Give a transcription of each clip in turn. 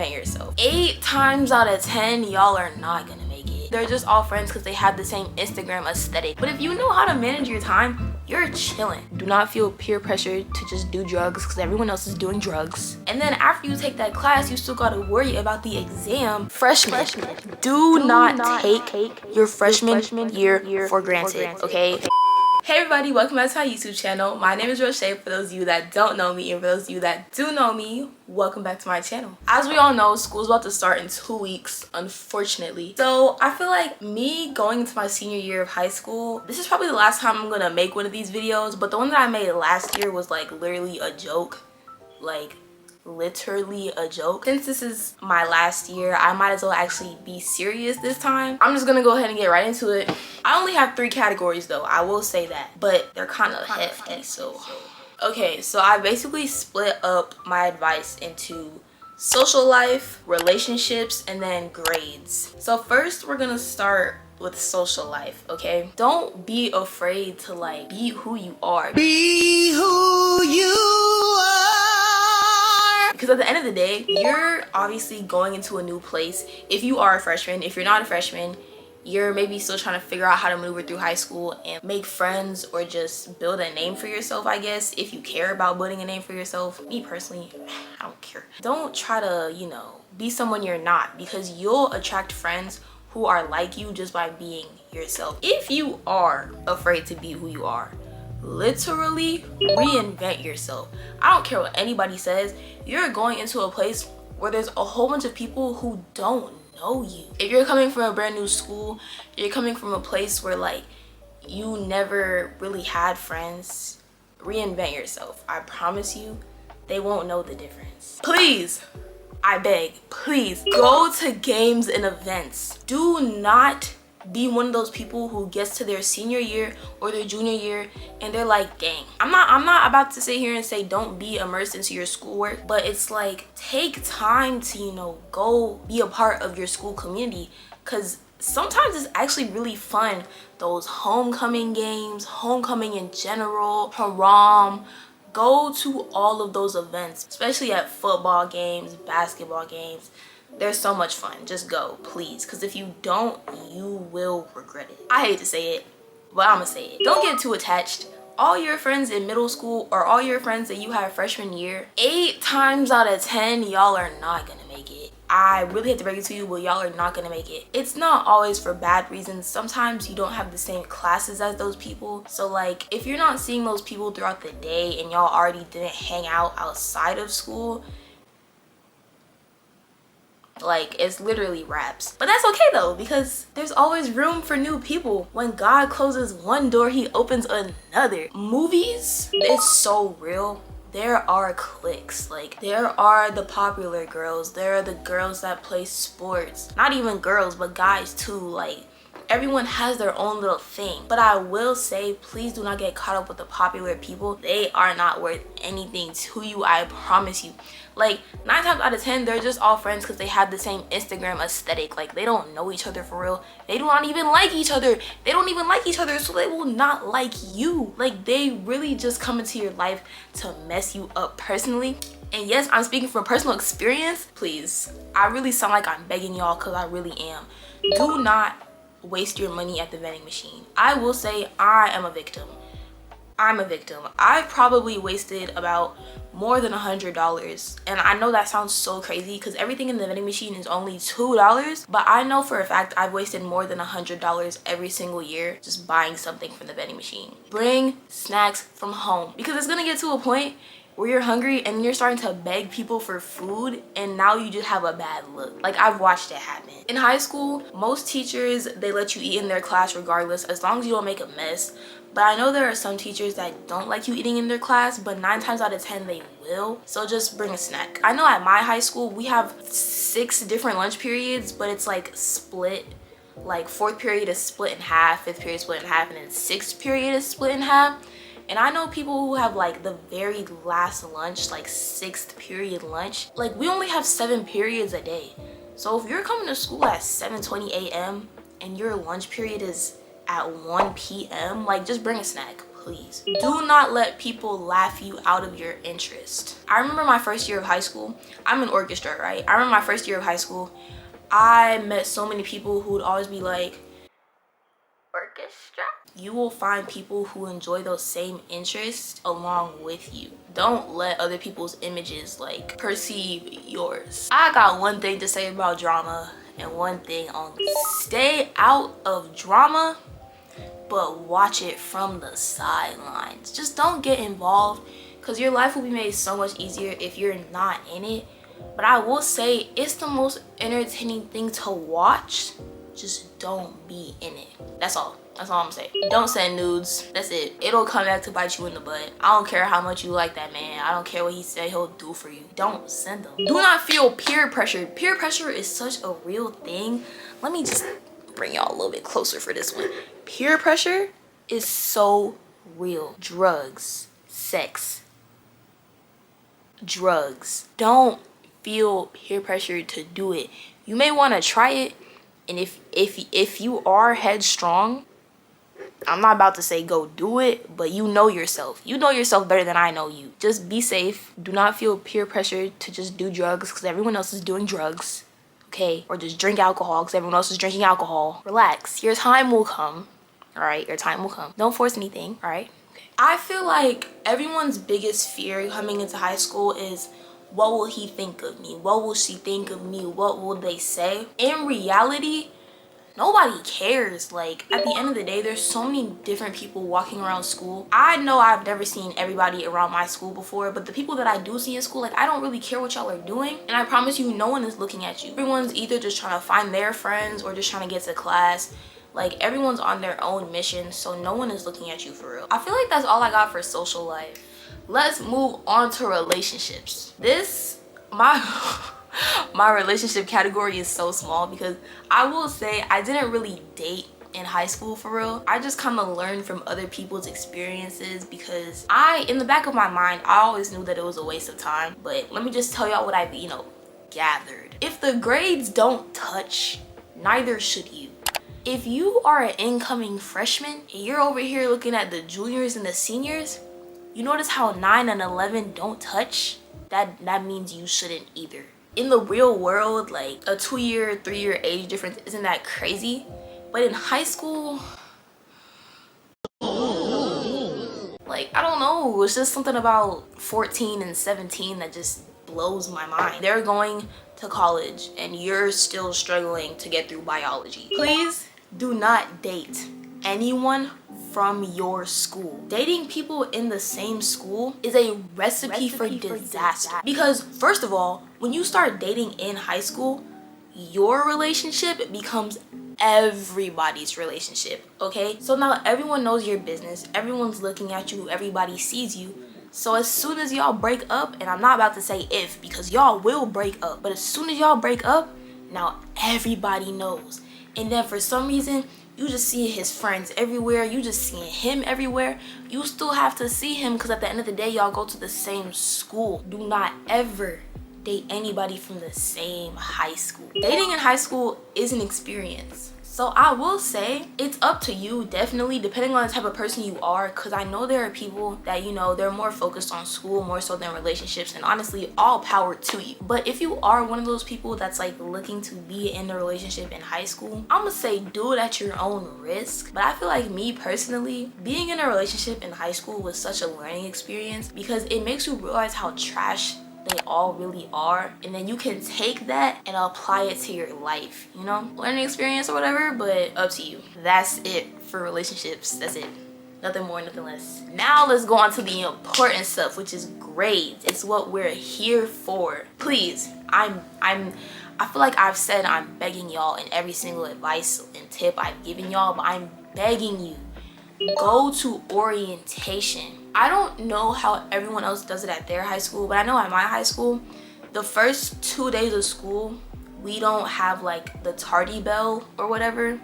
reinvent yourself. 8 times out of 10, y'all are not gonna make it. They're just all friends because they have the same Instagram aesthetic. But if you know how to manage your time, you're chilling. Do not feel peer pressured to just do drugs because everyone else is doing drugs. And then after you take that class, you still gotta worry about the exam. Freshmen, do not take your freshman year for granted, okay? Hey everybody, welcome back to my YouTube channel. My name is Roche for those of you that don't know me, and for those of you that do know me, welcome back to my channel. As we all know, school's about to start in 2 weeks, unfortunately. So I feel like me going into my senior year of high school, this is probably the last time I'm gonna make one of these videos, but the one that I made last year was like literally a joke. Like literally a joke. Since this is my last year, I might as well actually be serious this time. I'm just gonna go ahead and get right into it. I only have 3 categories though, I will say that, but they're kind of hefty. So okay, so I basically split up my advice into social life, relationships, and then grades. So first we're gonna start with social life, okay? Don't be afraid to like be who you are. Be who you are. Because at the end of the day, you're obviously going into a new place. If you are a freshman, if you're not a freshman, you're maybe still trying to figure out how to maneuver through high school and make friends or just build a name for yourself, I guess, if you care about building a name for yourself. Me personally, I don't care. Don't try to, you know, be someone you're not, because you'll attract friends who are like you just by being yourself. If you are afraid to be who you are, literally reinvent yourself. I don't care what anybody says. You're going into a place where there's a whole bunch of people who don't know you. If you're coming from a brand new school, you're coming from a place where like you never really had friends, reinvent yourself. I promise you, they won't know the difference. Please, I beg, please go to games and events. Do not be one of those people who gets to their senior year or their junior year and they're like, dang. I'm not about to sit here and say don't be immersed into your schoolwork, but it's like take time to, you know, go be a part of your school community, because sometimes it's actually really fun. Those homecoming games, homecoming in general, prom, go to all of those events, especially at football games, basketball games. They're so much fun. Just go, please, because if you don't, you will regret it. I hate to say it, but I'm gonna say it. Don't get too attached. All your friends in middle school or all your friends that you had freshman year, 8 times out of 10, y'all are not gonna make it. I really hate to break it to you, but y'all are not gonna make it. It's not always for bad reasons. Sometimes you don't have the same classes as those people. So like if you're not seeing those people throughout the day and y'all already didn't hang out outside of school, like it's literally raps. But that's okay though, because there's always room for new people. When God closes one door, he opens another. Movies, it's so real. There are cliques. Like there are the popular girls, there are the girls that play sports, not even girls but guys too. Like everyone has their own little thing. But I will say, please do not get caught up with the popular people. They are not worth anything to you, I promise you. Like 9 times out of 10, they're just all friends because they have the same Instagram aesthetic. Like they don't know each other for real. They do not even like each other. They don't even like each other, so they will not like you. Like they really just come into your life to mess you up personally. And yes, I'm speaking from personal experience. Please, I really sound like I'm begging y'all because I really am. Do not waste your money at the vending machine. I will say I am a victim. I'm a victim. I've probably wasted about more than $100, and I know that sounds so crazy because everything in the vending machine is only $2, but I know for a fact I've wasted more than $100 every single year just buying something from the vending machine. Bring snacks from home, because it's gonna get to a point where you're hungry and you're starting to beg people for food, and now you just have a bad look. Like I've watched it happen. In high school, most teachers, they let you eat in their class regardless, as long as you don't make a mess. But I know there are some teachers that don't like you eating in their class, but 9 times out of 10 they will. So just bring a snack. I know at my high school we have 6 different lunch periods, but it's like split. Like 4th period is split in half, 5th period is split in half, and then 6th period is split in half. And I know people who have like the very last lunch, like 6th period lunch. Like we only have 7 periods a day. So if you're coming to school at 7:20 a.m. and your lunch period is at 1 p.m, like just bring a snack, please. Do not let people laugh you out of your interest. I remember my first year of high school. I'm in orchestra, right? I remember my first year of high school. I met so many people who would always be like, orchestra? You will find people who enjoy those same interests along with you. Don't let other people's images like perceive yours. I got one thing to say about drama and one thing only. Stay out of drama, but watch it from the sidelines. Just don't get involved, because your life will be made so much easier if you're not in it. But I will say it's the most entertaining thing to watch. Just don't be in it. That's all I'm saying. Don't send nudes. That's it. It'll come back to bite you in the butt. I don't care how much you like that man. I don't care what he said he'll do for you. Don't send them. Do not feel peer pressured. Peer pressure is such a real thing. Let me just bring y'all a little bit closer for this one. Peer pressure is so real. Drugs, sex, drugs. Don't feel peer pressured to do it. You may want to try it, and if you are headstrong, I'm not about to say go do it, but you know yourself. You know yourself better than I know you. Just be safe. Do not feel peer pressured to just do drugs because everyone else is doing drugs, okay? Or just drink alcohol because everyone else is drinking alcohol. Relax. Your time will come, all right? Your time will come. Don't force anything, all right? Okay. I feel like everyone's biggest fear coming into high school is, what will he think of me? What will she think of me? What will they say? In reality, nobody cares. Like, at the end of the day, there's so many different people walking around school. I know I've never seen everybody around my school before, but the people that I do see in school, like, I don't really care what y'all are doing. And I promise you, no one is looking at you. Everyone's either just trying to find their friends or just trying to get to class. Like, everyone's on their own mission, so no one is looking at you for real. I feel like that's all I got for social life. Let's move on to relationships. My relationship category is so small because I will say I didn't really date in high school for real. I just kind of learned from other people's experiences because in the back of my mind, I always knew that it was a waste of time. But let me just tell y'all what I've, gathered. If the grades don't touch, neither should you. If you are an incoming freshman and you're over here looking at the juniors and the seniors, you notice how 9 and 11 don't touch? That means you shouldn't either. In the real world, like, a 2-year, 3-year age difference isn't that crazy. But in high school, like, I don't know. It's just something about 14 and 17 that just blows my mind. They're going to college and you're still struggling to get through biology. Please do not date anyone from your school. Dating people in the same school is a recipe for disaster. Because first of all, when you start dating in high school, your relationship becomes everybody's relationship, okay? So now everyone knows your business, everyone's looking at you, everybody sees you. So as soon as y'all break up, and I'm not about to say if, because y'all will break up, but as soon as y'all break up, now everybody knows. And then for some reason, you just see his friends everywhere. You just seeing him everywhere. You still have to see him because at the end of the day, y'all go to the same school. Do not ever date anybody from the same high school. Dating in high school is an experience. So I will say it's up to you, definitely, depending on the type of person you are, because I know there are people that, they're more focused on school more so than relationships, and honestly, all power to you. But if you are one of those people that's like looking to be in a relationship in high school, I'm gonna say do it at your own risk. But I feel like me personally, being in a relationship in high school was such a learning experience because it makes you realize how trash they all really are, and then you can take that and apply it to your life, learning experience or whatever, but up to you. That's it for relationships. That's it. Nothing more, nothing less. Now let's go on to the important stuff, which is grades. It's what we're here for. Please, I feel like I've said I'm begging y'all in every single advice and tip I've given y'all, but I'm begging you, go to orientation. I don't know how everyone else does it at their high school, but I know at my high school, the first 2 days of school, we don't have like the tardy bell or whatever.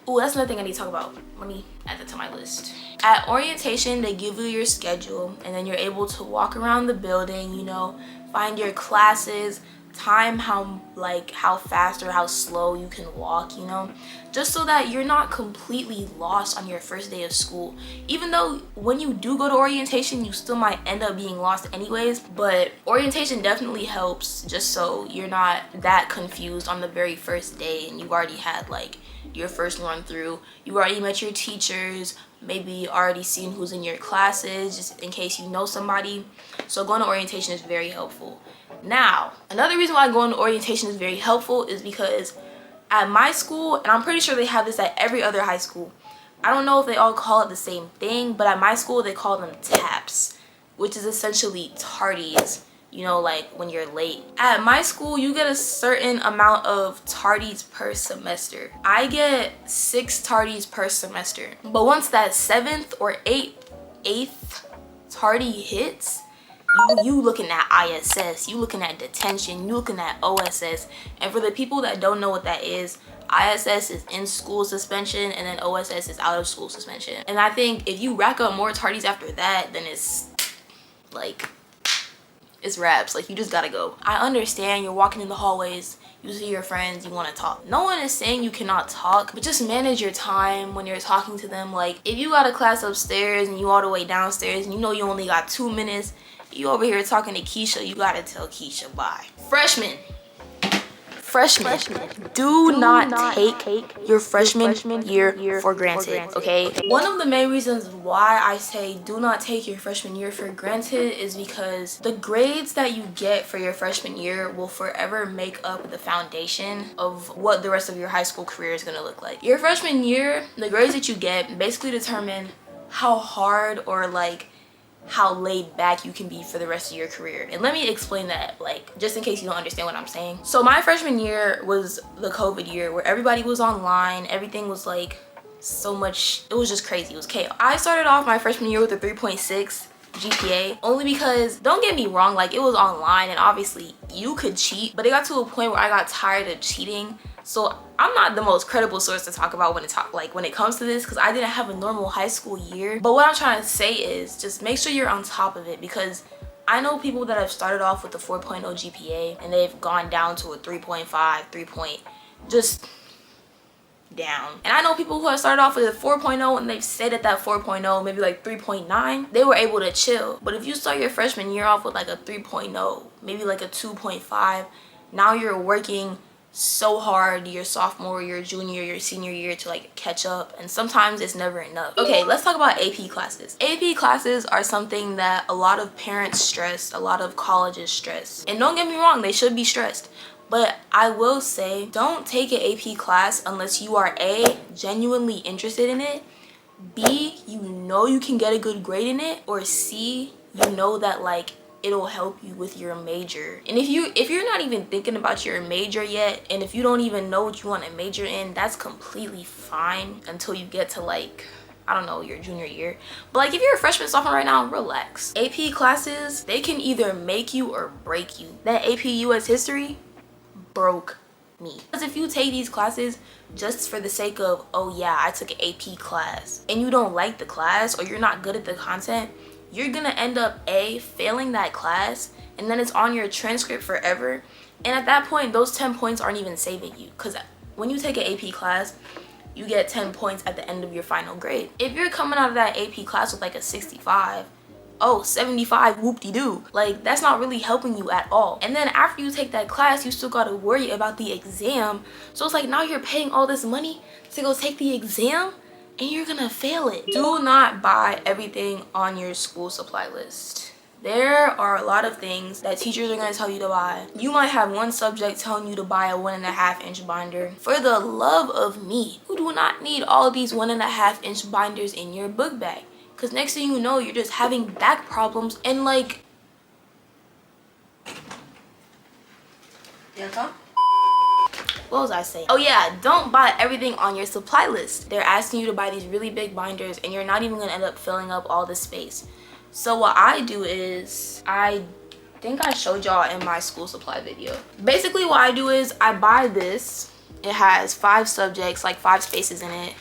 Oh, that's another thing I need to talk about. Let me add that to my list. At orientation, they give you your schedule and then you're able to walk around the building, find your classes, time how fast or how slow you can walk, you know, just so that you're not completely lost on your first day of school. Even though when you do go to orientation, you still might end up being lost anyways, but orientation definitely helps just so you're not that confused on the very first day and you've already had like your first run through. You already met your teachers, maybe already seen who's in your classes, just in case you know somebody. So going to orientation is very helpful. Now, another reason why going to orientation is very helpful is because at my school, and I'm pretty sure they have this at every other high school, I don't know if they all call it the same thing, but at my school they call them TAPs, which is essentially tardies, you know, like when you're late. At my school, you get a certain amount of tardies per semester. I get 6 tardies per semester. But once that 7th or 8th tardy hits, you looking at ISS, you looking at detention, you looking at OSS. And for the people that don't know what that is, ISS is in school suspension and then OSS is out of school suspension. And I think if you rack up more tardies after that, then it's like, it's wraps. Like, you just gotta go. I understand you're walking in the hallways, you see your friends, you want to talk. No one is saying you cannot talk, but just manage your time when you're talking to them. Like, if you got a class upstairs and you all the way downstairs and you know you only got 2 minutes, you over here talking to Keisha, you gotta tell Keisha bye. Freshmen, do not take your freshman year for granted, okay? One of the main reasons why I say do not take your freshman year for granted is because the grades that you get for your freshman year will forever make up the foundation of what the rest of your high school career is gonna look like. Your freshman year, the grades that you get basically determine how hard or like how laid back you can be for the rest of your career. And let me explain that, like, just in case you don't understand what I'm saying. So my freshman year was the COVID year where everybody was online, everything was like so much, it was just crazy, it was chaos. I started off my freshman year with a 3.6 GPA only because, don't get me wrong, like, it was online and obviously you could cheat, but it got to a point where I got tired of cheating. So I'm not the most credible source to talk about when it comes to this, because I didn't have a normal high school year. But what I'm trying to say is just make sure you're on top of it, because I know people that have started off with a 4.0 GPA and they've gone down to a 3.5, 3 point, just down. And I know people who have started off with a 4.0 and they've stayed at that 4.0, maybe like 3.9, they were able to chill. But if you start your freshman year off with like a 3.0, maybe like a 2.5, now you're working so hard your sophomore, your junior, your senior year to like catch up, and sometimes it's never enough. Okay, let's talk about AP classes. AP classes are something that a lot of parents stress, a lot of colleges stress, and don't get me wrong, they should be stressed. But I will say, don't take an AP class unless you are A, genuinely interested in it, B, you know you can get a good grade in it, or C, you know that like it'll help you with your major. And if you're not even thinking about your major yet, and if you don't even know what you want to major in, that's completely fine until you get to like, I don't know, your junior year. But like, if you're a freshman, sophomore right now, relax. AP classes, they can either make you or break you. That AP US history broke me. Because if you take these classes just for the sake of, oh yeah, I took an AP class, and you don't like the class or you're not good at the content, you're gonna end up A, failing that class, and then it's on your transcript forever. And at that point, those 10 points aren't even saving you, because when you take an AP class, you get 10 points at the end of your final grade. If you're coming out of that AP class with like a 65, oh, 75, whoop-de-doo. Like, that's not really helping you at all. And then after you take that class, you still gotta worry about the exam. So it's like, now you're paying all this money to go take the exam, and you're gonna fail it. Do not buy everything on your school supply list. There are a lot of things that teachers are gonna tell you to buy. You might have one subject telling you to buy a 1.5 inch binder. For the love of me, you do not need all these 1.5 inch binders in your book bag. Cause next thing you know, you're just having back problems and like, yeah, come. What was I saying? Oh yeah, don't buy everything on your supply list. They're asking you to buy these really big binders and you're not even gonna end up filling up all the space. So what I do is, I think I showed y'all in my school supply video. Basically what I do is I buy this. It has 5 subjects, like 5 spaces in it.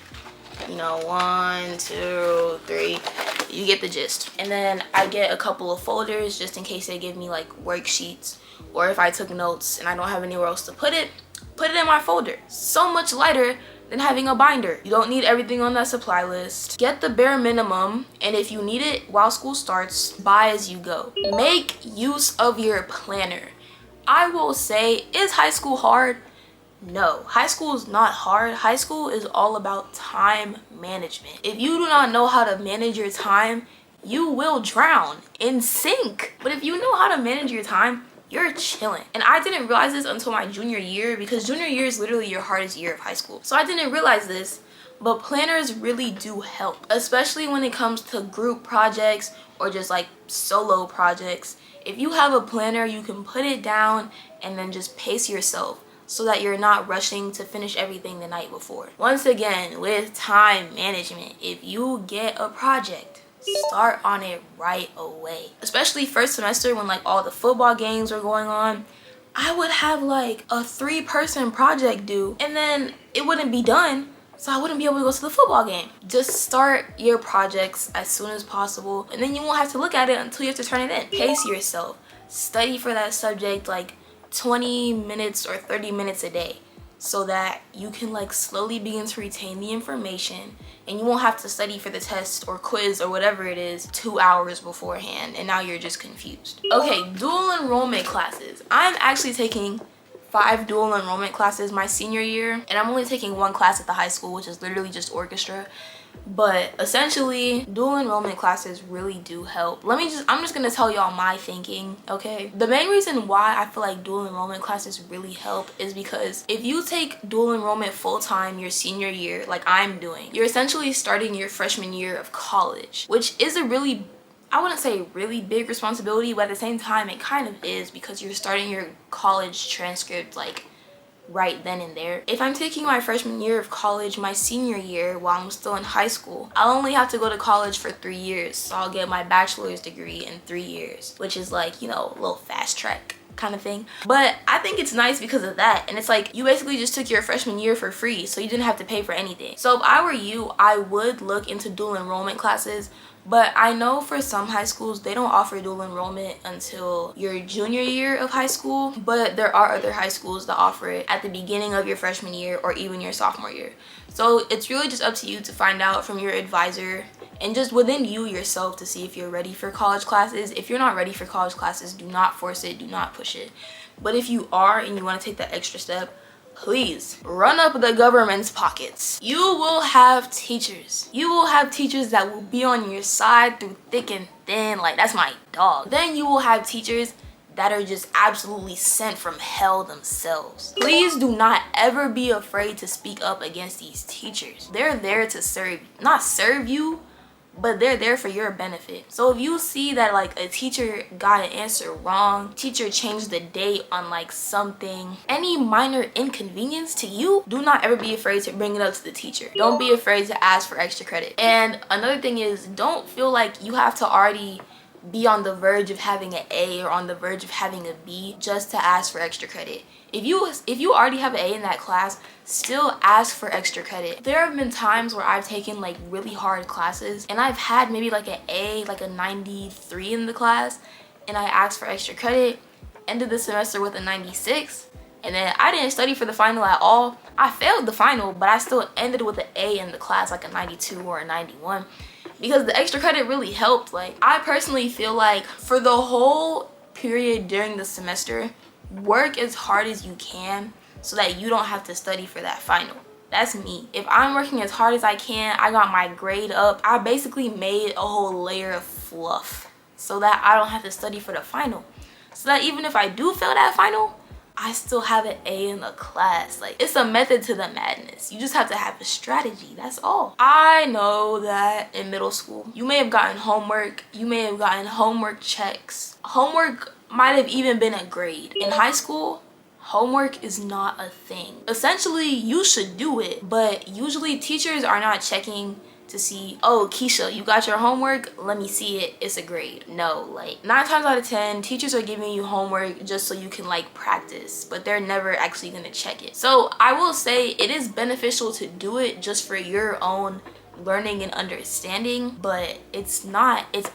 you know, 1, 2, 3. You get the gist. And then I get a couple of folders just in case they give me like worksheets, or if I took notes and I don't have anywhere else to put it in my folder. So much lighter than having a binder. You don't need everything on that supply list. Get the bare minimum, and if you need it while school starts, buy as you go. Make use of your planner. I will say, is high school hard? No, high school is not hard. High school is all about time management. If you do not know how to manage your time, you will drown in sink. But if you know how to manage your time, you're chilling. And I didn't realize this until my junior year, because junior year is literally your hardest year of high school. So I didn't realize this, but planners really do help, especially when it comes to group projects or just like solo projects. If you have a planner, you can put it down and then just pace yourself so that you're not rushing to finish everything the night before. Once again, with time management, if you get a project, start on it right away. Especially first semester when like all the football games were going on, I would have like a 3-person project due and then it wouldn't be done, so I wouldn't be able to go to the football game. Just start your projects as soon as possible, and then you won't have to look at it until you have to turn it in. Pace yourself. Study for that subject like 20 minutes or 30 minutes a day, so that you can like slowly begin to retain the information, and you won't have to study for the test or quiz or whatever it is 2 hours beforehand and now you're just confused. Okay, dual enrollment classes. I'm actually taking 5 dual enrollment classes my senior year, and I'm only taking 1 class at the high school, which is literally just orchestra. But essentially, dual enrollment classes really do help. I'm just gonna tell y'all my thinking, okay? The main reason why I feel like dual enrollment classes really help is because if you take dual enrollment full-time your senior year, like I'm doing, you're essentially starting your freshman year of college, which is a really, I wouldn't say really big responsibility, but at the same time it kind of is, because you're starting your college transcript like right then and there. If I'm taking my freshman year of college my senior year while I'm still in high school, I'll only have to go to college for 3 years, so I'll get my bachelor's degree in 3 years, which is like, you know, a little fast track kind of thing. But I think it's nice because of that, and it's like you basically just took your freshman year for free, so you didn't have to pay for anything. So if I were you, I would look into dual enrollment classes. But I know for some high schools, they don't offer dual enrollment until your junior year of high school. But there are other high schools that offer it at the beginning of your freshman year or even your sophomore year. So it's really just up to you to find out from your advisor and just within you yourself to see if you're ready for college classes. If you're not ready for college classes, do not force it, do not push it. But if you are and you want to take that extra step, please run up the government's pockets. You will have teachers. You will have teachers that will be on your side through thick and thin. Like, that's my dog. Then you will have teachers that are just absolutely sent from hell themselves. Please do not ever be afraid to speak up against these teachers. They're there to serve, not serve you, but they're there for your benefit. So if you see that like a teacher got an answer wrong, teacher changed the date on like something, any minor inconvenience to you, do not ever be afraid to bring it up to the teacher. Don't be afraid to ask for extra credit. And another thing is, don't feel like you have to already be on the verge of having an A or on the verge of having a B just to ask for extra credit. If you already have an A in that class, still ask for extra credit. There have been times where I've taken like really hard classes and I've had maybe like an A, like a 93 in the class, and I asked for extra credit, ended the semester with a 96, and then I didn't study for the final at all. I failed the final, but I still ended with an A in the class, like a 92 or a 91. Because the extra credit really helped. Like, I personally feel like for the whole period during the semester, work as hard as you can so that you don't have to study for that final. That's me. If I'm working as hard as I can, I got my grade up, I basically made a whole layer of fluff so that I don't have to study for the final. So that even if I do fail that final, I still have an A in the class. Like, it's a method to the madness. You just have to have a strategy, that's all. I know that in middle school, you may have gotten homework, you may have gotten homework checks. Homework might have even been a grade. In high school, homework is not a thing. Essentially, you should do it, but usually teachers are not checking to see, oh, Keisha, you got your homework, let me see it, it's a grade. No, like 9 times out of 10 teachers are giving you homework just so you can like practice, but they're never actually gonna check it. So I will say it is beneficial to do it just for your own learning and understanding, but it's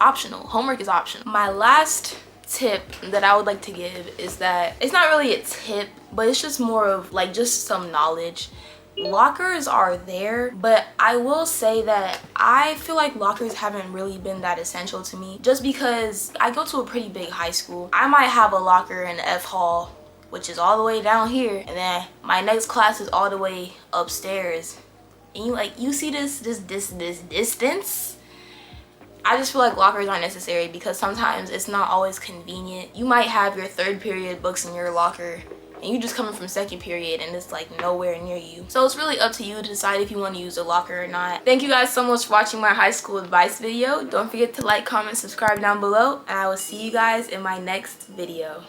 optional. Homework is optional. My last tip that I would like to give is that it's not really a tip, but it's just more of like just some knowledge. Lockers are there, but I will say that I feel like lockers haven't really been that essential to me, just because I go to a pretty big high school. I might have a locker in the F hall, which is all the way down here, and then my next class is all the way upstairs, and you see this distance. I just feel like lockers aren't necessary because sometimes it's not always convenient. You might have your 3rd period books in your locker and you just coming from 2nd period and it's like nowhere near you. So it's really up to you to decide if you want to use a locker or not. Thank you guys so much for watching my high school advice video. Don't forget to like, comment, subscribe down below, and I will see you guys in my next video.